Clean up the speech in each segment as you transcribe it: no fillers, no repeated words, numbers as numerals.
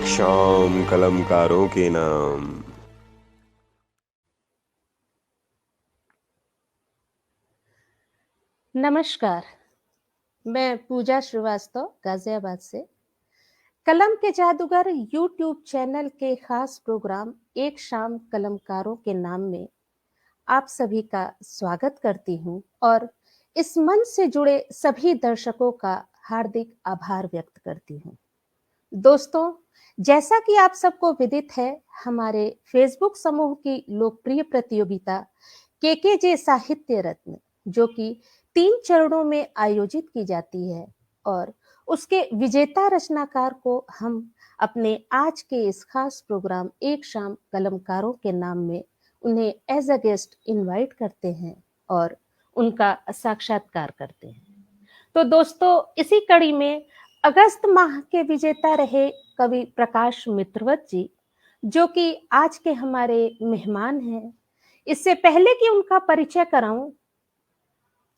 एक शाम कलमकारों के नाम। नमस्कार, मैं पूजा श्रीवास्तव गाजियाबाद से। कलम के जादूगर यूट्यूब चैनल के खास प्रोग्राम एक शाम कलमकारों के नाम में आप सभी का स्वागत करती हूं और इस मंच से जुड़े सभी दर्शकों का हार्दिक आभार व्यक्त करती हूं। दोस्तों, जैसा कि आप सबको विदित है, हमारे फेसबुक समूह की लोकप्रिय प्रतियोगिता केकेजे साहित्य रत्न, जो कि 3 चरणों में आयोजित की जाती है, और उसके विजेता रचनाकार को हम अपने आज के इस खास प्रोग्राम एक शाम कलमकारों के नाम में उन्हें एज अ गेस्ट इनवाइट करते हैं और उनका साक्षात्कार करते हैं। तो दोस्तों, इसी कड़ी में अगस्त माह के विजेता रहे कवि प्रकाश मित्रवत जी, जो कि आज के हमारे मेहमान हैं। इससे पहले कि उनका परिचय कराऊं,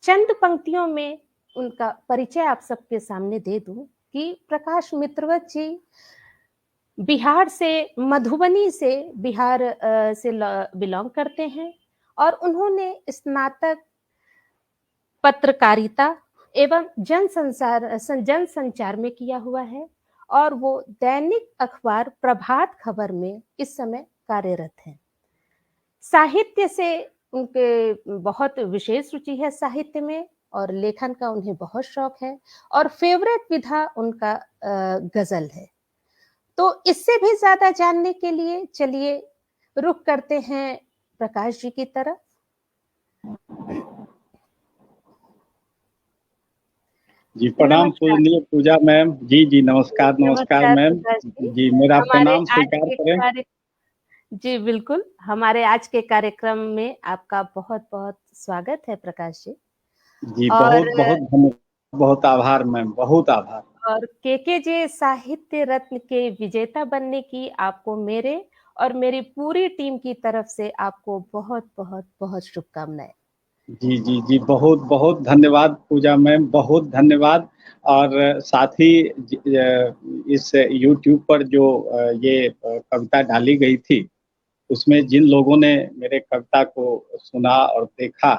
चंद पंक्तियों में उनका परिचय आप सबके सामने दे दूं कि प्रकाश मित्रवत जी बिहार से, मधुबनी से, बिहार से बिलोंग करते हैं और उन्होंने स्नातक पत्रकारिता एवं जनसंचार में किया हुआ है और वो दैनिक अखबार प्रभात खबर में इस समय कार्यरत हैं। साहित्य से उनके बहुत विशेष रुचि है साहित्य में, और लेखन का उन्हें बहुत शौक है और फेवरेट विधा उनका गजल है। तो इससे भी ज्यादा जानने के लिए चलिए रुख करते हैं प्रकाश जी की तरफ। जी प्रणाम पूजनीय पूजा मैम। जी जी नमस्कार नमस्कार मैम। प्रकाश जी, जी मेरा हमारे प्रणाम आज स्वीकार के करें। जी बिल्कुल, हमारे आज के कार्यक्रम में आपका बहुत बहुत स्वागत है प्रकाश जी। जी और बहुत बहुत धन्यवाद, बहुत आभार मैम, बहुत आभार। और केकेजे साहित्य रत्न के विजेता बनने की आपको मेरे और मेरी पूरी टीम की तरफ से आपको बहुत बहुत बहुत शुभकामनाएं। जी जी जी बहुत बहुत धन्यवाद पूजा मैम, बहुत धन्यवाद। और साथ ही इस यूट्यूब पर जो ये कविता डाली गई थी, उसमें जिन लोगों ने मेरे कविता को सुना और देखा,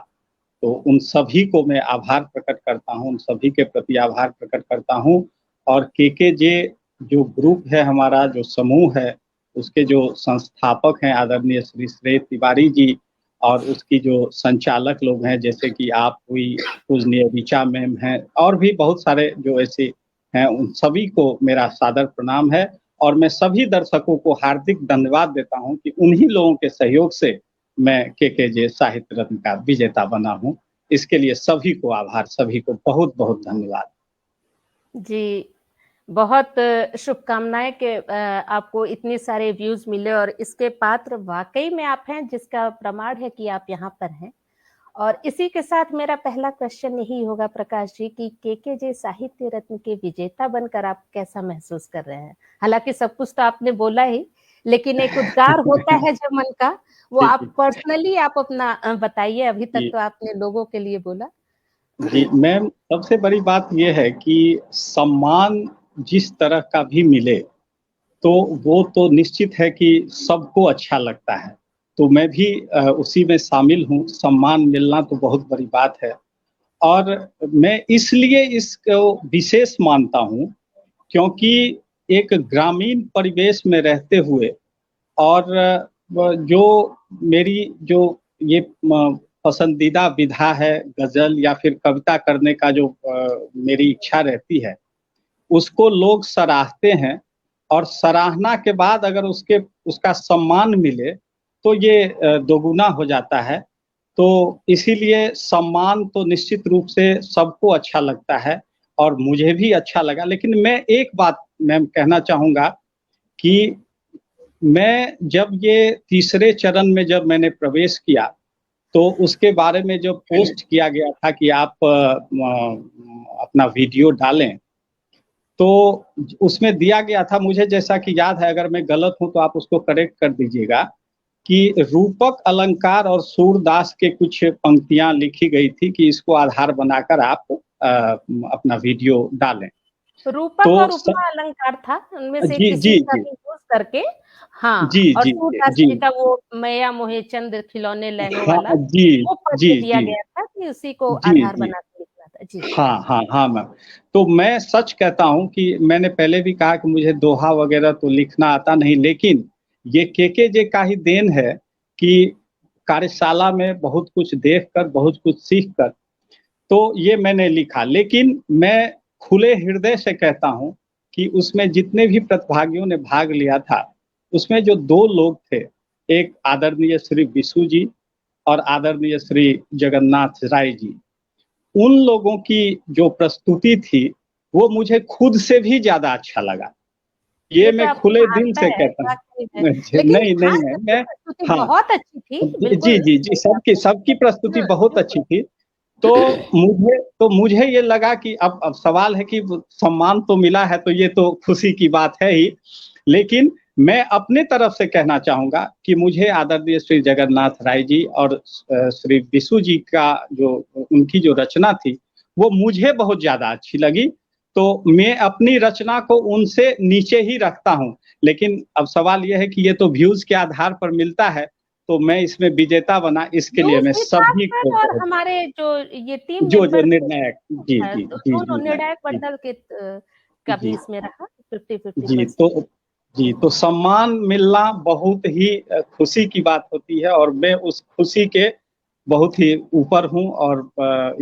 तो उन सभी को मैं आभार प्रकट करता हूँ, उन सभी के प्रति आभार प्रकट करता हूँ। और केकेजे जो ग्रुप है हमारा, जो समूह है, उसके जो संस्थापक हैं आदरणीय श्री श्रेय तिवारी जी, और उसकी जो संचालक लोग हैं जैसे कि आप हुई, पूजनीय ऋचा मैम हैं, और भी बहुत सारे जो ऐसे हैं, उन सभी को मेरा सादर प्रणाम है। और मैं सभी दर्शकों को हार्दिक धन्यवाद देता हूँ कि उन्हीं लोगों के सहयोग से मैं केकेजे साहित्य रत्न का विजेता बना हूँ। इसके लिए सभी को आभार, सभी को बहुत बहुत धन्यवाद। जी, बहुत शुभकामनाएं कि आपको इतने सारे व्यूज मिले और इसके पात्र वाकई में आप हैं, जिसका प्रमाण है कि आप यहाँ पर हैं। और इसी के साथ मेरा पहला क्वेश्चन यही होगा प्रकाश जी कि केकेजे साहित्य रत्न के विजेता बनकर आप कैसा महसूस कर रहे हैं? हालांकि सब कुछ तो आपने बोला ही, लेकिन एक उद्गार होता है जो मन का, वो आप पर्सनली आप अपना बताइए। अभी तक तो आपने लोगों के लिए बोला। जी मैम, सबसे बड़ी बात यह है कि सम्मान जिस तरह का भी मिले, तो वो तो निश्चित है कि सबको अच्छा लगता है। तो मैं भी उसी में शामिल हूँ। सम्मान मिलना तो बहुत बड़ी बात है, और मैं इसलिए इसको विशेष मानता हूँ क्योंकि एक ग्रामीण परिवेश में रहते हुए, और जो मेरी जो ये पसंदीदा विधा है गज़ल या फिर कविता करने का, जो मेरी इच्छा रहती है, उसको लोग सराहते हैं, और सराहना के बाद अगर उसका सम्मान मिले तो ये दोगुना हो जाता है। तो इसीलिए सम्मान तो निश्चित रूप से सबको अच्छा लगता है, और मुझे भी अच्छा लगा। लेकिन मैं एक बात मैम कहना चाहूँगा कि मैं जब ये तीसरे चरण में जब मैंने प्रवेश किया, तो उसके बारे में जो पोस्ट किया गया था कि आप अपना वीडियो डालें, तो उसमें दिया गया था, मुझे जैसा कि याद है, अगर मैं गलत हूँ तो आप उसको करेक्ट कर दीजिएगा, कि रूपक अलंकार और सूरदास के कुछ पंक्तियाँ लिखी गई थी कि इसको आधार बनाकर आप अपना वीडियो डालें। रूपक तो और स, उपमा अलंकार था, उनमें से जी किसी जी का जी भी यूज़ करके। हाँ, जी और जी सूरदास जी जी का वो मैया मोहे चंद खिलौने लहरों हाँ वाला, जी वो जी पद्य दिया जी गया था कि उसी को जी आधार जी बना के लिखना था। जी। हाँ हाँ हाँ मैम। तो मैं सच कहता हूँ कि मैंने पहले भी कहा कि मुझे दोहा वगैरह तो लिखना आता नहीं, लेकिन ये केके का ही देन है कि कार्यशाला में बहुत कुछ देखकर, बहुत कुछ सीखकर, तो ये मैंने लिखा। लेकिन मैं खुले हृदय से कहता हूँ कि उसमें जितने भी प्रतिभागियों ने भाग लिया था, उसमें जो 2 लोग थे, एक आदरणीय श्री विशु जी और आदरणीय श्री जगन्नाथ राय जी। उन लोगों की जो प्रस्तुति थी, वो मुझे खुद से भी ज़्यादा अच्छा लगा। ये ये तो मैं आपको खुले दिल महानता से है, कहता वाक़ई में। हूँ। लेकिन नहीं, नहीं हाँ, मैम, सबकी मैं प्रस्तुति हाँ, बहुत अच्छी थी, जी, बिल्कुल जी, जी, सही सबकी आपने सबकी प्रस्तुति बहुत अच्छी बिल्कुल। थी। तो मुझे ये लगा कि अब सवाल है कि वो सम्मान तो मिला है, तो ये तो खुशी की बात है ही। लेकिन मैं अपने तरफ से कहना चाहूँगा कि मुझे आदरणीय श्री जगन्नाथ राय जी और श्री विशु जी का जो उनकी जो रचना थी, वो मुझे बहुत ज़्यादा अच्छी लगी। तो मैं अपनी रचना को उनसे नीचे ही रखता हूँ। लेकिन अब सवाल ये है कि ये तो व्यूज़ के आधार पर मिलता है, तो मैं इसमें विजेता बना, इसके लिए व्यूज़ मैं भी सभी को खासकर और बहुत हमारे जो ये टीम जो मेंबर थे, निर्णायक जी, जी, तो जी, दोनों जी, मैम। निर्णायक जी, मंडल के का भी जी, इसमें रहा 50-50%। जी, तो सम्मान मिलना बहुत ही खुशी की बात होती है और मैं उस खुशी के बहुत ही ऊपर हूँ और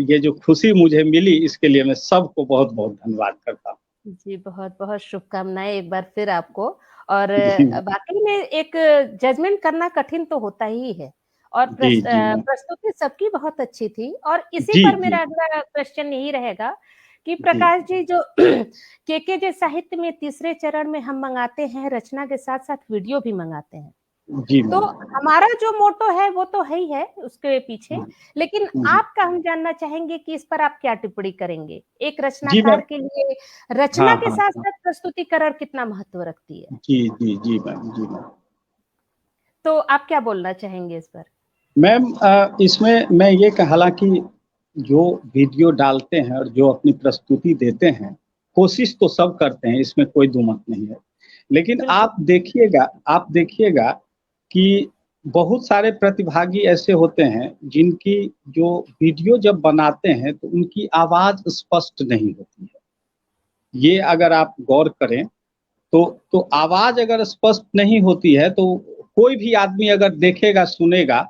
ये जो खुशी मुझे मिली इसके लिए मैं सबको बहुत-बहुत धन्यवाद करता हूँ। जी, बहुत-बहुत शुभकामनाएँ एक बार फिर आपको। और जी, वाक़ई में एक जजमेंट करना कठिन तो होता ही है। और जी, जी, मैम। प्रस्तुति सबकी बहुत अच्छी थी, और इसी जी, पर जी, मेरा अगला क्वेश्चन यही रहेगा कि जी, प्रकाश जी, जो केके साहित्य में तीसरे चरण में हम मँगाते हैं, रचना के साथ-साथ वीडियो भी मँगाते हैं। जी, तो मैम। हमारा जो मोटो है वो तो है ही है उसके पीछे, हुँ, लेकिन हुँ। आपका हम जानना चाहेंगे कि इस पर आप क्या टिप्पणी करेंगे? एक जी, रचनाकार मैम। के लिए रचना हाँ, के हाँ, हाँ। साथ-साथ प्रस्तुतिकरण कितना महत्व रखती है? जी, जी, जी, मैम। जी, मैम। तो आप क्या बोलना चाहेंगे इस पर? मैम इसमें मैं ये हालाँकि जो वीडियो डालते हैं और जो अपनी प्रस्तुति देते हैं, कोशिश तो सब करते हैं, इसमें कोई दूमत नहीं है। लेकिन बिल्कुल। आप देखिएगा कि बहुत सारे प्रतिभागी ऐसे होते हैं, जिनकी जो वीडियो जब बनाते हैं, तो उनकी आवाज़ स्पष्ट नहीं होती है। ये अगर आप गौर करें तो आवाज़ अगर स्पष्ट नहीं होती है, तो कोई भी आदमी अगर देखेगा, सुनेगा,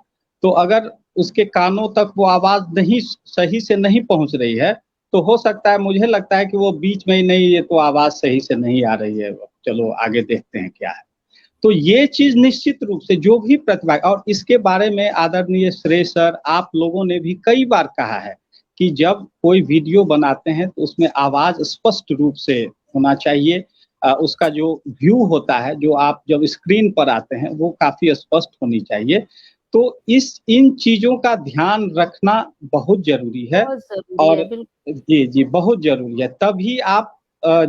तो अगर उसके कानों तक वो आवाज़ नहीं सही से नहीं पहुँच रही है, तो हो सकता है, मुझे लगता है कि वो बीच में ही नहीं, ये तो आवाज़ सही से नहीं आ रही है, चलो आगे देखते हैं क्या है। तो ये चीज़ निश्चित रूप से जो भी प्रतिभा, और इसके बारे में आदरणीय श्रेय सर, आप लोगों ने भी कई बार कहा है कि जब कोई वीडियो बनाते हैं तो उसमें आवाज़ स्पष्ट रूप से होना चाहिए। उसका जो व्यू होता है, जो आप जब स्क्रीन पर आते हैं, वो काफ़ी स्पष्ट होनी चाहिए। तो इस इन चीज़ों का ध्यान रखना बहुत ज़रूरी है बहुत ज़रूरी है, और बिल्कुल। जी, जी, बहुत ज़रूरी है। तभी आप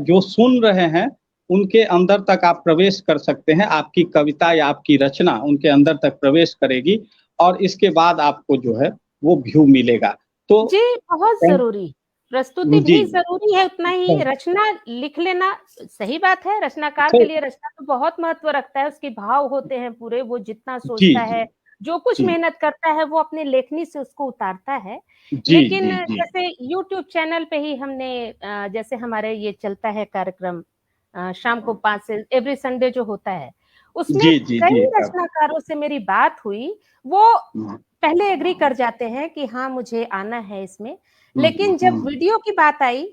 जो सुन रहे हैं, उनके अंदर तक आप प्रवेश कर सकते हैं, आपकी कविता या आपकी रचना उनके अंदर तक प्रवेश करेगी और इसके बाद आपको जो है, वो व्यू मिलेगा। तो जी, बहुत कहीं ज़रूरी। प्रस्तुति जी, भी ज़रूरी है उतना ही, हाँ, रचना लिख लेना सही बात है, रचनाकार तो के लिए रचना तो बहुत महत्व रखता है, उसके भाव होते हैं पूरे, वो जितना जी, सोचता जी, है, जो कुछ जी, मेहनत करता है, वो अपनी लेखनी से उसको उतारता है। जी, लेकिन जी, जी, जैसे यूट्यूब चैनल पे ही हमने जैसे हमारे ये चलता है कार्यक्रम, शाम को 5 से एवरी संडे जो होता है, उसमें जी, जी, कई जी, रचनाकारों से मेरी बात हुई, वो हुँ, पहले एग्री कर जाते हैं कि हाँ, मुझे आना है इसमें। हुँ, लेकिन जब हुँ, वीडियो की बात आई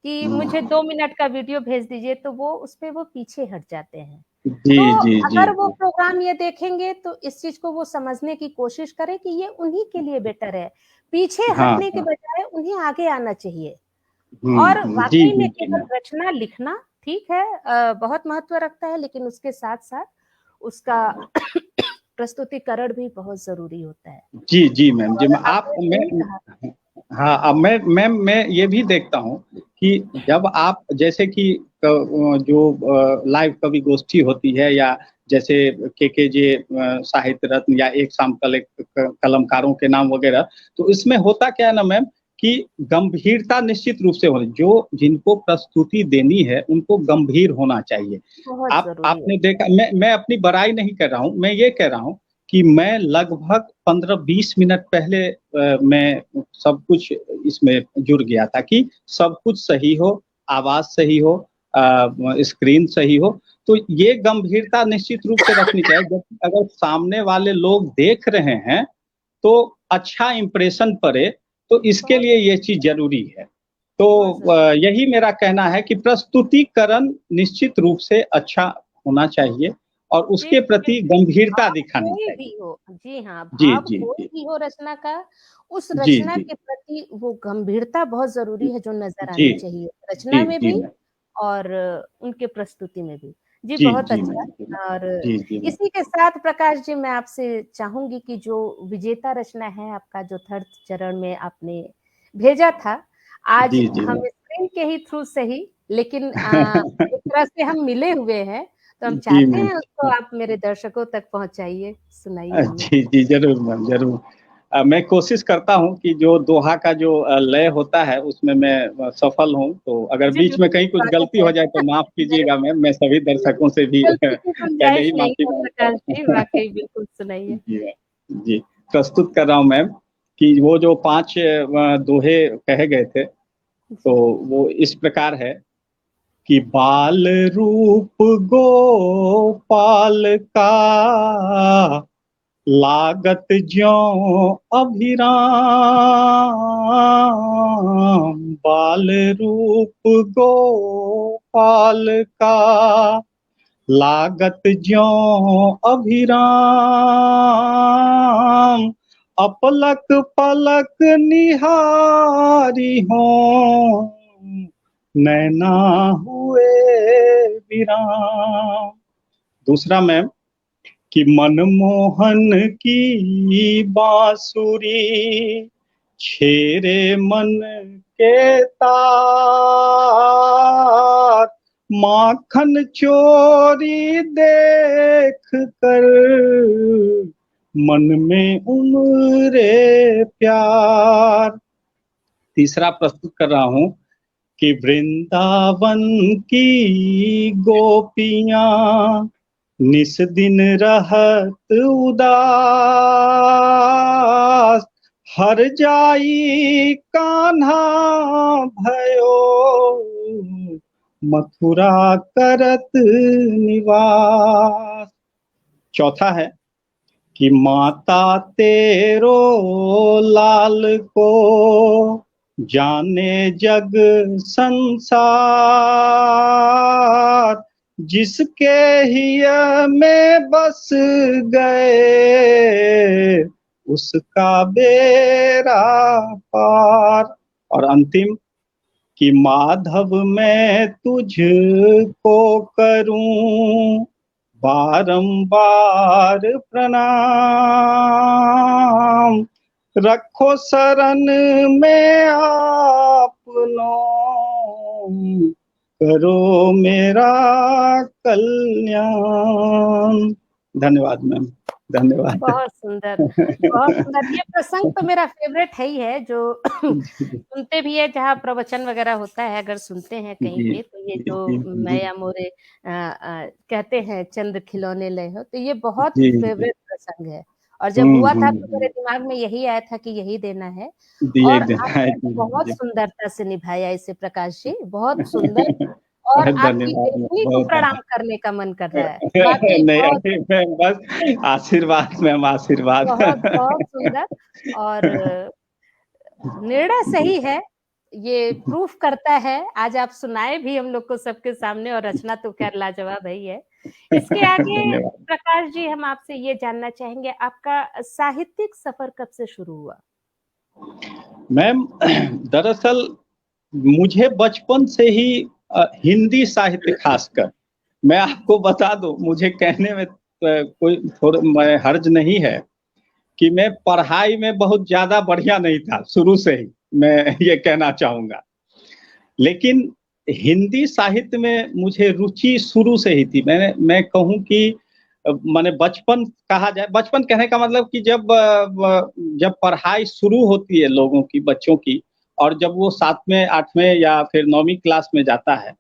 कि हुँ, मुझे 2 मिनट का वीडियो भेज दीजिए, तो वो उसपे वो पीछे हट जाते हैं। जी, तो जी, जी, अगर वो जी, प्रोग्राम ये देखेंगे तो इस चीज़ को वो समझने की कोशिश करें कि ये उन्हीं के लिए बेटर है। पीछे हाँ, हटने के हाँ, बजाय उन्हें आगे आना चाहिए। हुँ, और हुँ, जी, वाक़ई में जी, जी, केवल मैम। रचना लिखना ठीक है, बहुत महत्व रखता है, लेकिन उसके साथ-साथ उसका प्रस्तुतिकरण भी बहुत ज़रूरी होता है। जी, जी, मैम, जी, और आप आपने मैं सही कहा। हाँ, अब मैं ये भी देखता हूँ कि जब आप जैसे कि जो लाइव कवि गोष्ठी होती है या जैसे केके साहित्य रत्न या एक शाम कलेक्ट क कलमकारों के नाम वगैरह, तो इसमें होता क्या है ना मैम कि गंभीरता निश्चित रूप से होनी, जो जिनको प्रस्तुति देनी है उनको गंभीर होना चाहिए। बहुत ज़रूरी है। आपने देखा, मैं अपनी बड़ाई नहीं कर रहा हूँ, मैं ये कह रहा हूँ कि मैं लगभग 15-20 मिनट पहले मैं सब कुछ इसमें जुड़ गया था कि सब कुछ सही हो, आवाज़ सही हो, स्क्रीन सही हो, तो ये गंभीरता निश्चित रूप से रखनी चाहिए। जब अगर सामने वाले लोग देख रहे हैं, तो अच्छा इम्प्रेशन पड़े, तो इसके बहुत लिए ये चीज़ ज़रूरी है। तो बहुत ज़रूरी। यही मेरा कहना है कि प्रस्तुतिकरण निश्चित रूप से अच्छा होना चाहिए और जी, उसके प्रति बिल्कुल, गंभीरता भाव दिखानी कोई चाहिए। भी हो, जी हाँ, जी, भाव जी, कोई जी। भी हो रचना का, उस जी, रचना जी। के प्रति वो गंभीरता बहुत ज़रूरी है जो नज़र जी, आनी चाहिए, जी, रचना में जी भी मैम। और उनके प्रस्तुति में भी। जी, जी, बहुत जी अच्छा। मैम, जी मैम। और जी, जी मैम। इसी के साथ प्रकाश जी मैं आपसे चाहूँगी कि जो विजेता रचना है आपका, जो 3rd चरण में आपने भेजा था, आज जी, जी हम मैम। स्क्रीन के ही थ्रू सही, लेकिन एक तरह से हम मिले हुए हैं, तो हम जी चाहते मैम। हैं उसको आप मेरे दर्शकों तक पहुँचाइए, सुनाइए हमें। जी, जी, ज़रूर मैम, ज़रूर। मैं कोशिश करता हूँ कि जो दोहा का जो लय होता है उसमें मैं सफल हूँ, तो अगर जी, बीच में बिल्कुल कहीं कुछ स्वागत गलती है। हो जाए तो माफ़ कीजिएगा ज़रूर, मैम, मैं सभी दर्शकों से भी गलती की पहले गुंजाइश ही नहीं माफ़ी है माँगता प्रकाश हूँ। जी, वाक़ई बिल्कुल सुनाइए। जी मैम, जी। प्रस्तुत कर रहा हूँ मैम कि वो जो 5 दोहे कहे गए थे, तो जी। वो इस प्रकार है कि बाल रूप गोपाल का लागत ज्यों अभिराम, बाल रूप गोपाल का लागत ज्यों अभिराम, अपलक पलक निहारी हों, नैना हुए विराम। दूसरा मैम कि मनमोहन की बांसुरी छेरे मन के तार, माखन चोरी देख कर मन में उमरे प्यार। तीसरा प्रस्तुत कर रहा हूँ कि वृंदावन की गोपियाँ निस दिन रहत उदास, हर जाई कान्हा भयो, मथुरा करत निवास। चौथा है कि माता तेरो लाल को जाने जग संसार, जिसके हिय में बस गए उसका बेड़ा पार। और अंतिम कि माधव मैं तुझको करूं बारंबार प्रणाम, रखो शरण में आपनो, करो मेरा कल्याण। धन्यवाद मैम, धन्यवाद। बहुत सुंदर, बहुत सुंदर। ये प्रसंग तो मेरा फ़ेवरेट है ही है, जो सुनते भी हैं जहाँ प्रवचन वग़ैरह होता है, अगर सुनते हैं कहीं जी, पे, तो ये जी, जो जी, जी, मैया मोरे कहते हैं चंद्र खिलौने लय हो, तो ये बहुत जी, जी। फ़ेवरेट प्रसंग है। और जब हुआ था तो मेरे हुँ। दिमाग में यही आया था कि यही देना है, दिया ही और देना है। आपने जी, बहुत जी। सुंदरता से निभाया इसे प्रकाश जी, बहुत सुंदर। और बहुत आपकी धन्यवाद मैम, लेखनी को बहुत प्रणाम धन्यवाद। करने का मन कर रहा है। वाक़ई नहीं बहुत अभी मैं बस आशीर्वाद मैम, आशीर्वाद। बहुत, बहुत सुंदर। और निर्णय जी। सही है, ये प्रूफ करता है, आज आप सुनाए भी हम लोग को सबके सामने, और रचना तो ख़ैर लाजवाब है ही है। इसके आगे धन्यवाद। प्रकाश जी हम आपसे ये जानना चाहेंगे, आपका साहित्यिक सफ़र कब से शुरू हुआ? मैम दरअसल मुझे बचपन से ही हिंदी साहित्य ख़ासकर, मैं आपको बता दूँ, मुझे कहने में कोई थोड़ा मैं हर्ज नहीं है कि मैं पढ़ाई में बहुत ज़्यादा बढ़िया नहीं था, शुरू से ही, मैं ये कहना चाहूँगा। लेकिन हिंदी साहित्य में मुझे रुचि शुरू से ही थी। मैं कहूँ कि माने बचपन कहा जाए, बचपन कहने का मतलब कि जब जब पढ़ाई शुरू होती है लोगों की, बच्चों की, और जब वो 7वें 8वें या फिर 9वीं क्लास में जाता है,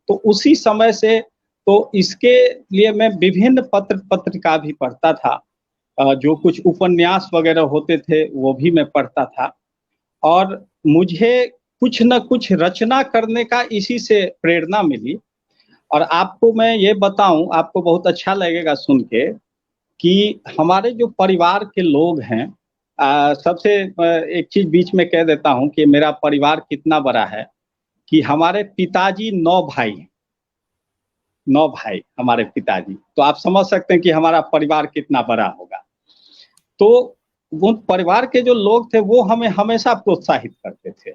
तो उसी समय से तो इसके लिए मैं विभिन्न पत्रिका भी पढ़ता था। जो कुछ उपन्यास वगैरह होते थे वो भी मैं पढ़ता था और मुझे कुछ न कुछ रचना करने का इसी से प्रेरणा मिली। और आपको मैं ये बताऊँ, आपको बहुत अच्छा लगेगा सुन के कि हमारे जो परिवार के लोग हैं, सबसे एक चीज़ बीच में कह देता हूँ कि मेरा परिवार कितना बड़ा है कि हमारे पिताजी 9 भाई हैं, 9 भाई हमारे पिताजी। तो आप समझ सकते हैं कि हमारा परिवार कितना बड़ा होगा। तो वो परिवार के जो लोग थे वो हमें हमेशा प्रोत्साहित करते थे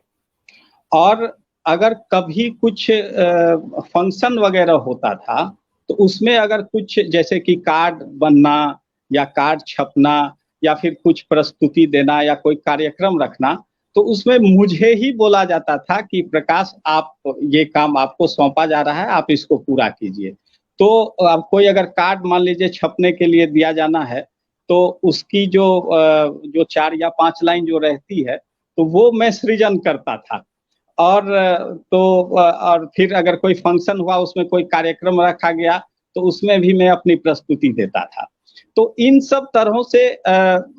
और अगर कभी कुछ फंक्शन वगैरह होता था, तो उसमें अगर कुछ जैसे कि कार्ड बनना या कार्ड छपना या फिर कुछ प्रस्तुति देना या कोई कार्यक्रम रखना, तो उसमें मुझे ही बोला जाता था कि प्रकाश आप ये काम आपको सौंपा जा रहा है, आप इसको पूरा कीजिए। तो कोई अगर कार्ड मान लीजिए छपने के लिए दिया जाना है, तो उसकी जो 4 या 5 लाइन जो रहती है, तो वो मैं सृजन करता था। और और फिर अगर कोई फंक्शन हुआ, उसमें कोई कार्यक्रम रखा गया, तो उसमें भी मैं अपनी प्रस्तुति देता था। तो इन सब तरहों से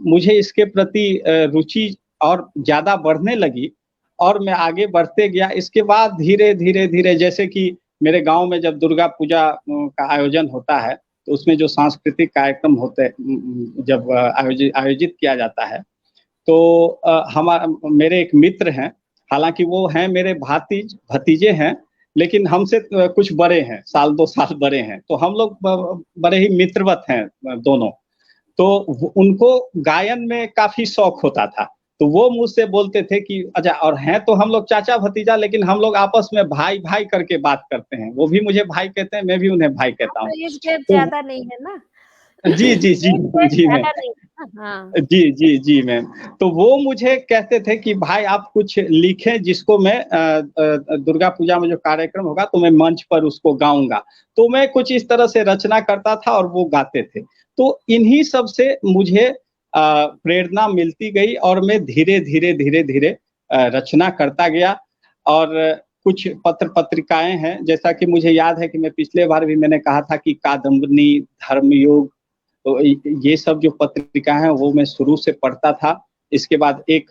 मुझे इसके प्रति रुचि और ज़्यादा बढ़ने लगी और मैं आगे बढ़ते गया। इसके बाद धीरे-धीरे जैसे कि मेरे गाँव में जब दुर्गा पूजा का आयोजन होता है, तो उसमें जो सांस्कृतिक कार्यक्रम होते जब आयोजित किया जाता है, तो मेरे एक मित्र हैं, हालाँकि वो हैं मेरे भतीजे हैं, लेकिन हमसे कुछ बड़े हैं, साल 2 साल बड़े हैं। तो हम लोग बड़े ही मित्रवत हैं दोनों। तो उनको गायन में काफ़ी शौक होता था। तो वो मुझसे बोलते थे कि अच्छा, और हैं तो हम लोग चाचा-भतीजा, लेकिन हम लोग आपस में भाई-भाई करके बात करते हैं। वो भी मुझे भाई कहते हैं, मैं भी उन्हें भाई कहता हूँ। तो एज गैप तो ज़्यादा नहीं है ना? जी, जी, जी, एज गैप जी मैम। ज़्यादा नहीं है ना? हाँ। जी मैम। तो वो मुझे कहते थे कि भाई आप कुछ लिखें जिसको मैं दुर्गा पूजा में जो कार्यक्रम होगा तो मैं मंच पर उसको गाऊँगा। तो मैं कुछ इस तरह से रचना करता था और वो गाते थे। तो इन्हीं सब से मुझे प्रेरणा मिलती गई और मैं धीरे-धीरे रचना करता गया और कुछ पत्रिकाएँ हैं, जैसा कि मुझे याद है कि मैं पिछले बार भी मैंने कहा था कि कादम्बनी, धर्मयुग, तो ये सब जो पत्रिका हैं वो मैं शुरू से पढ़ता था। इसके बाद एक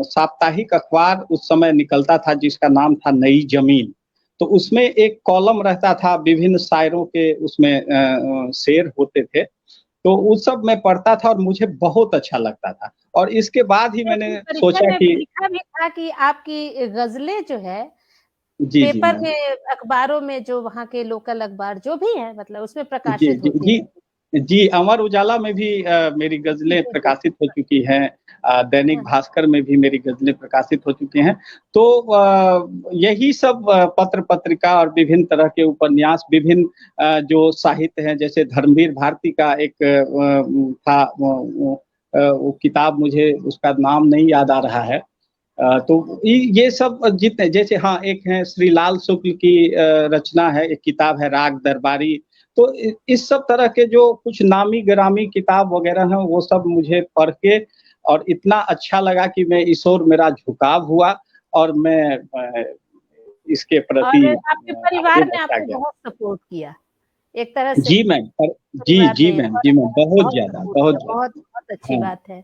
साप्ताहिक अखबार उस समय निकलता था जिसका नाम था नई ज़मीन। तो उसमें एक कॉलम रहता था, विभिन्न शायरों के उसमें शेर होते थे। तो वो सब मैं पढ़ता था और मुझे बहुत अच्छा लगता था। और इसके बाद ही आपने अपनी मैंने परिचय सोचा में भी कि लिखा भी था कि आपकी ग़ज़लें जो है, जी पेपर मैम। में, अखबारों में, जो वहाँ के लोकल अखबार जो भी हैं, मतलब उसमें जी, प्रकाशित जी, होती जी। हैं। जी, अमर उजाला में भी मेरी गज़लें जी, जी। प्रकाशित हो चुकी हैं। दैनिक हाँ। भास्कर में भी मेरी गज़लें प्रकाशित हो चुकी हैं। तो यही सब पत्र-पत्रिका और विभिन्न तरह के उपन्यास, विभिन्न जो साहित्य हैं, जैसे धर्मवीर भारती का एक था वो किताब, मुझे उसका नाम नहीं याद आ रहा है। तो ये सब जितने जैसे, हाँ, एक है श्री लाल शुक्ल की रचना है, एक किताब है राग दरबारी। तो इस सब तरह के जो कुछ नामी-गिरामी किताब वगैरह हैं, वो सब मुझे पढ़ के और इतना अच्छा लगा कि मैं इस ओर मेरा झुकाव हुआ और मैं इसके प्रति और आपके आगे परिवार ने बढ़ता आपको गया। बहुत सपोर्ट किया। एक तरह से जी मैम। परिवार ने जी मैम, बहुत बहुत ज़्यादा, सपोर्ट बहुत किया, बहुत ज़्यादा। बहुत अच्छी हाँ। बात है।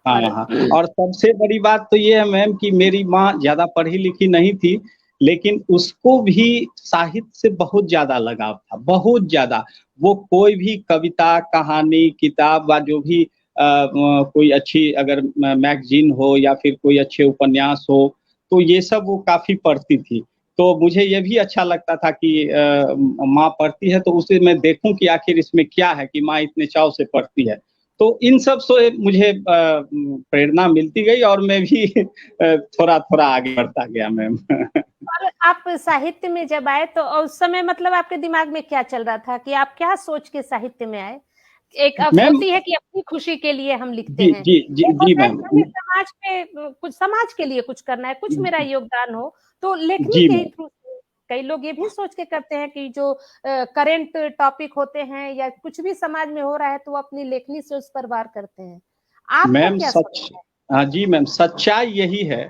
हाँ, और हाँ। और सबसे बड़ी बात तो ये है मैम कि मेरी माँ ज़्यादा पढ़ी-लिखी नहीं थी, लेकिन उसको भी साहित्य से बहुत ज़्यादा लगाव था, बहुत ज़्यादा। वो कोई भी कविता, कहानी, किताब व जो भी कोई अच्छी अगर मैगज़ीन हो या फिर कोई अच्छे उपन्यास हो, तो ये सब वो काफ़ी पढ़ती थी। तो मुझे ये भी अच्छा लगता था कि माँ पढ़ती है तो उसे मैं देखूँ कि आखिर इसमें क्या है कि माँ इतने चाव से पढ़ती है। तो इन सब से मुझे प्रेरणा मिलती गई और मैं भी थोड़ा-थोड़ा आगे बढ़ता गया मैम। और आप साहित्य में जब आए तो उस समय मतलब आपके दिमाग में क्या चल रहा था कि आप क्या सोच के साहित्य में आए? एक मैम होती है कि अपनी खुशी के लिए हम लिखते जी, हैं। जी, जी, एक जी होता है मैम। कि हमें समाज पे कुछ समाज के लिए कुछ करना है, कुछ मेरा योगदान हो, तो लेखनी जी के ही मैम। थ्रू से कई लोग ये भी सोच के करते हैं कि जो करंट टॉपिक होते हैं या कुछ भी समाज में हो रहा है तो वो अपनी लेखनी से उस पर वार करते हैं। आपका मैम क्या सच सोच है? हाँ जी मैम, सच्चाई यही है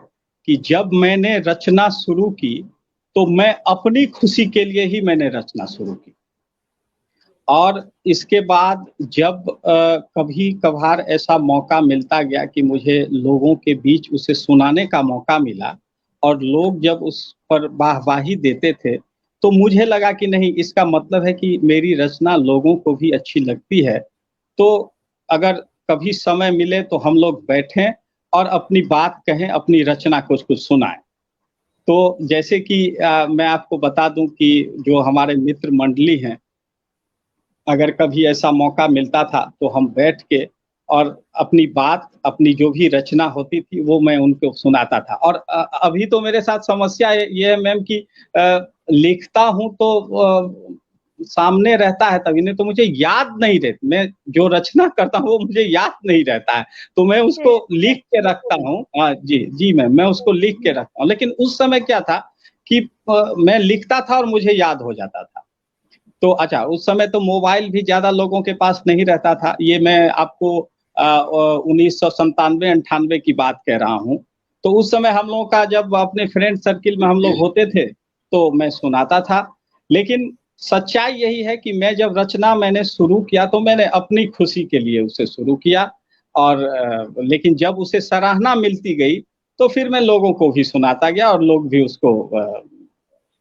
कि जब मैंने रचना शुरू की तो मैं अपनी खुशी के लिए ही मैंने रचना शुरू की। और इसके बाद जब कभी-कभार ऐसा मौका मिलता गया कि मुझे लोगों के बीच उसे सुनाने का मौका मिला और लोग जब उस पर वाहवाही देते थे, तो मुझे लगा कि नहीं, इसका मतलब है कि मेरी रचना लोगों को भी अच्छी लगती है। तो अगर कभी समय मिले तो हम लोग बैठें और अपनी बात कहें, अपनी रचना कुछ-कुछ सुनाएँ। तो जैसे कि मैं आपको बता दूँ कि जो हमारे मित्र मंडली हैं, अगर कभी ऐसा मौका मिलता था तो हम बैठ के और अपनी बात, अपनी जो भी रचना होती थी वो मैं उनको सुनाता था। और अभी तो मेरे साथ समस्या ये है मैम कि लिखता हूँ तो सामने रहता है तभी, नहीं तो मुझे याद नहीं रहती। मैं जो रचना करता हूँ वो मुझे याद नहीं रहता है, तो मैं जी, उसको लिख के रखता हूँ। जी, जी मैम, मैं उसको लिख के रखता हूँ। लेकिन उस समय क्या था कि मैं लिखता था और मुझे याद हो जाता था। तो अच्छा, उस समय तो मोबाइल भी ज़्यादा लोगों के पास नहीं रहता था। ये मैं आपको 1997-98 की बात कह रहा हूँ। तो उस समय हम लोगों का जब अपने फ्रेंड सर्किल में हम लोग होते थे, तो मैं सुनाता था। लेकिन सच्चाई यही है कि मैं जब रचना मैंने शुरू किया, तो मैंने अपनी खुशी के लिए उसे शुरू किया और लेकिन जब उसे सराहना मिलती गई, तो फिर मैं लोगों को भी सुनाता गया और लोग भी उसको